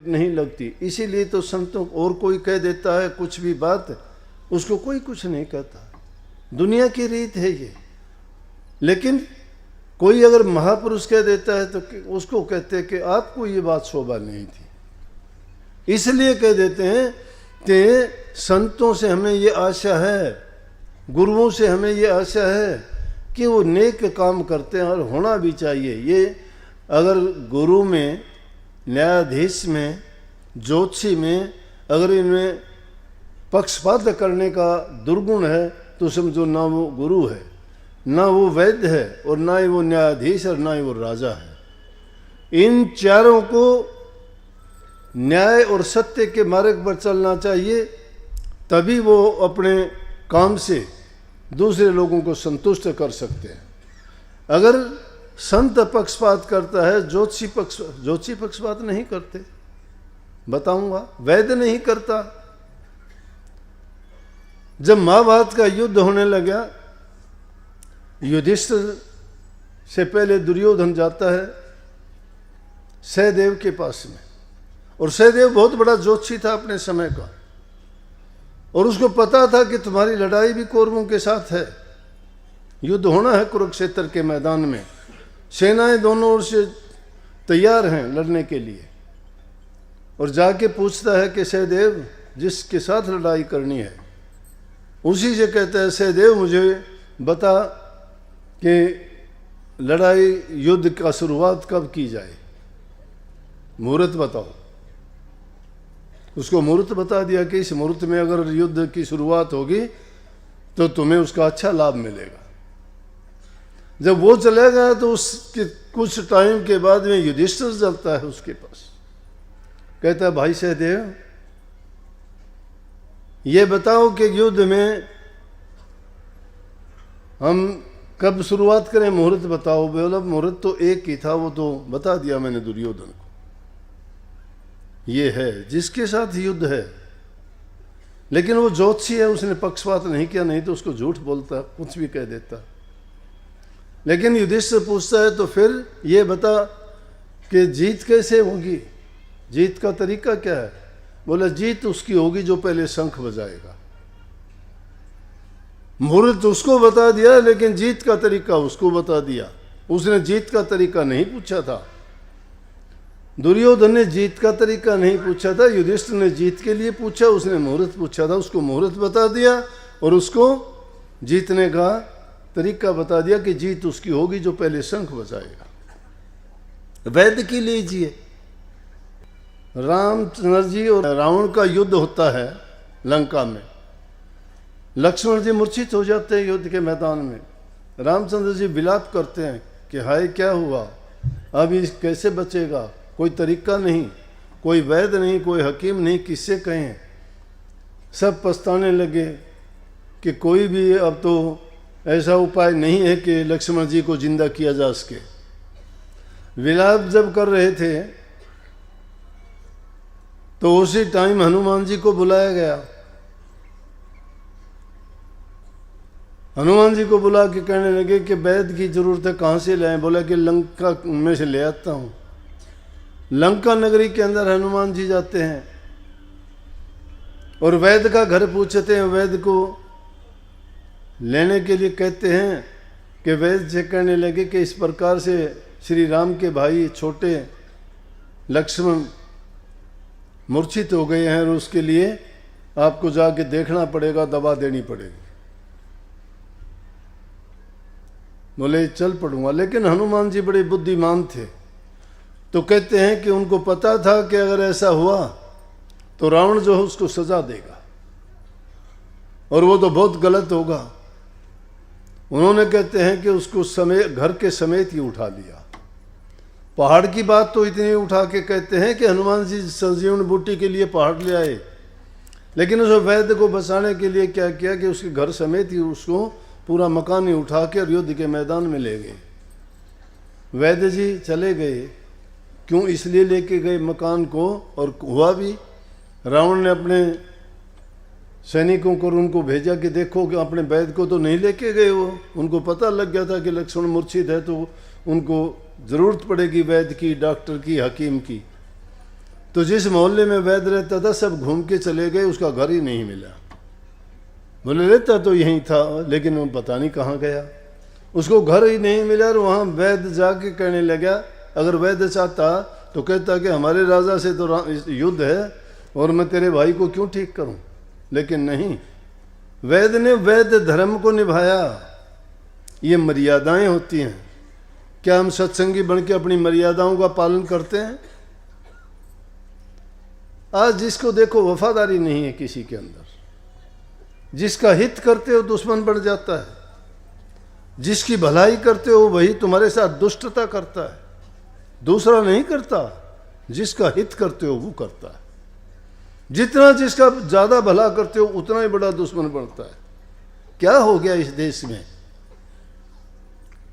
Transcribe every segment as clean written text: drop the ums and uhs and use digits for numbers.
नहीं लगती। इसीलिए तो संतों और कोई कह देता है कुछ भी बात, उसको कोई कुछ नहीं कहता। दुनिया की रीत है ये। लेकिन कोई अगर महापुरुष कह देता है तो उसको कहते हैं कि आपको ये बात शोभा नहीं थी। इसलिए कह देते हैं कि संतों से हमें ये आशा है, गुरुओं से हमें ये आशा है कि वो नेक काम करते हैं और होना भी चाहिए। ये अगर गुरु में, न्यायाधीश में, ज्योतिषी में अगर इनमें पक्षपात करने का दुर्गुण है तो समझो ना वो गुरु है, ना वो वैद्य है, और ना ही वो न्यायाधीश, और ना ही वो राजा है। इन चारों को न्याय और सत्य के मार्ग पर चलना चाहिए, तभी वो अपने काम से दूसरे लोगों को संतुष्ट कर सकते हैं। अगर संत पक्षपात करता है, ज्योतिषी पक्षपात नहीं करते, बताऊंगा। वैद्य नहीं करता। जब महाभारत का युद्ध होने लगा, युधिष्ठिर से पहले दुर्योधन जाता है सहदेव के पास में, और सहदेव बहुत बड़ा ज्योतिषी था अपने समय का, और उसको पता था कि तुम्हारी लड़ाई भी कौरवों के साथ है, युद्ध होना है कुरुक्षेत्र के मैदान में, सेनाएं दोनों ओर से तैयार हैं लड़ने के लिए। और जाके पूछता है कि सहदेव, जिसके साथ लड़ाई करनी है, उसी से कहता है सहदेव मुझे बता कि लड़ाई युद्ध का शुरुआत कब की जाए, मुहूर्त बताओ। उसको मुहूर्त बता दिया कि इस मुहूर्त में अगर युद्ध की शुरुआत होगी तो तुम्हें उसका अच्छा लाभ मिलेगा। जब वो चला गया तो उसके कुछ टाइम के बाद में युधिष्ठिर चलता है उसके पास, कहता है भाई सहदेव, ये बताओ कि युद्ध में हम कब शुरुआत करें, मुहूर्त बताओ। बोला मुहूर्त तो एक ही था, वो तो बता दिया मैंने दुर्योधन को, ये है जिसके साथ युद्ध है। लेकिन वो ज्योतिषी है, उसने पक्षपात नहीं किया, नहीं तो उसको झूठ बोलता, कुछ भी कह देता। लेकिन युधिष्ठिर पूछता है तो फिर ये बता कि जीत कैसे होगी, जीत का तरीका क्या है। बोला जीत उसकी होगी जो पहले शंख बजाएगा। मुहूर्त उसको बता दिया, लेकिन जीत का तरीका उसको बता दिया। उसने जीत का तरीका नहीं पूछा था, दुर्योधन ने जीत का तरीका नहीं पूछा था, युधिष्ठिर ने जीत के लिए पूछा, उसने मुहूर्त पूछा था, उसको मुहूर्त बता दिया और उसको जीतने का तरीका बता दिया कि जीत उसकी होगी जो पहले शंख बजाएगा। वैद्य की लीजिए, रामचंद्र जी और रावण का युद्ध होता है लंका में। लक्ष्मण जी मूर्छित हो जाते हैं युद्ध के मैदान में। रामचंद्र जी विलाप करते हैं कि हाय क्या हुआ, अब ये कैसे बचेगा, कोई तरीका नहीं, कोई वैद्य नहीं, कोई हकीम नहीं, किससे कहें। सब पछताने लगे कि कोई भी अब तो ऐसा उपाय नहीं है कि लक्ष्मण जी को जिंदा किया जा सके। विलाप जब कर रहे थे तो उसी टाइम हनुमान जी को बुलाया गया। हनुमान जी को बुला के कहने लगे कि वैद्य की जरूरत है, कहाँ से लाएं। बोला कि लंका में से ले आता हूँ। लंका नगरी के अंदर हनुमान जी जाते हैं और वैद्य का घर पूछते हैं। वैद्य को लेने के लिए कहते हैं कि वैद्य से कहने लगे कि इस प्रकार से श्री राम के भाई छोटे लक्ष्मण मूर्छित हो गए हैं और उसके लिए आपको जाके देखना पड़ेगा, दवा देनी पड़ेगी। बोले चल पड़ूंगा। लेकिन हनुमान जी बड़े बुद्धिमान थे, तो कहते हैं कि उनको पता था कि अगर ऐसा हुआ तो रावण जो है उसको सजा देगा और वो तो बहुत गलत होगा। उन्होंने कहते हैं कि उसको घर के समेत ही उठा लिया। पहाड़ की बात तो इतनी उठा के कहते हैं कि हनुमान जी संजीवनी बूटी के लिए पहाड़ ले आए, लेकिन उस वैद्य को बचाने के लिए क्या किया कि उसके घर समेत ही उसको पूरा मकान ही उठा के युद्ध के मैदान में ले गए। वैद्य जी चले गए, क्यों, इसलिए लेके गए मकान को, और हुआ भी। रावण ने अपने सैनिकों को उनको भेजा कि देखो कि अपने वैद्य को तो नहीं लेके गए वो। उनको पता लग गया था कि लक्ष्मण मूर्छित है तो उनको ज़रूरत पड़ेगी वैद्य की, डॉक्टर की, हकीम की। तो जिस मोहल्ले में वैद रहता था सब घूम के चले गए, उसका घर ही नहीं मिला। बोले रहता तो यहीं था, लेकिन वो पता नहीं कहाँ गया, उसको घर ही नहीं मिला। और वहाँ वैद जाके कहने लगा, अगर वैद चाहता तो कहता कि हमारे राजा से तो युद्ध है और मैं तेरे भाई को क्यों ठीक करूं, लेकिन नहीं, वैद ने वैद धर्म को निभाया। ये मर्यादाएं होती हैं। क्या हम सत्संगी बन के अपनी मर्यादाओं का पालन करते हैं? आज जिसको देखो वफादारी नहीं है किसी के अंदर, जिसका हित करते हो दुश्मन बन जाता है, जिसकी भलाई करते हो वही तुम्हारे साथ दुष्टता करता है। दूसरा नहीं करता, जिसका हित करते हो वो करता है। जितना जिसका ज्यादा भला करते हो उतना ही बड़ा दुश्मन बनता है। क्या हो गया इस देश में?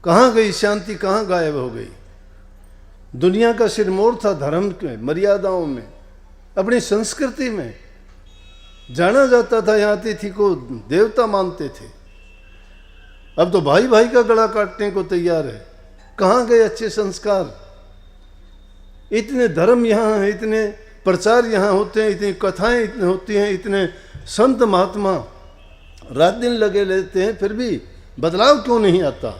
कहाँ गई शांति, कहाँ गायब हो गई? दुनिया का सिरमौर था धर्म के, मर्यादाओं में, अपनी संस्कृति में जाना जाता था। यहाँ अतिथि को देवता मानते थे। अब तो भाई भाई का गला काटने को तैयार है। कहाँ गए अच्छे संस्कार? इतने धर्म यहाँ हैं, इतने प्रचार यहाँ होते हैं, इतनी कथाएं इतनी होती हैं, इतने संत महात्मा रात दिन लगे रहते हैं, फिर भी बदलाव क्यों नहीं आता?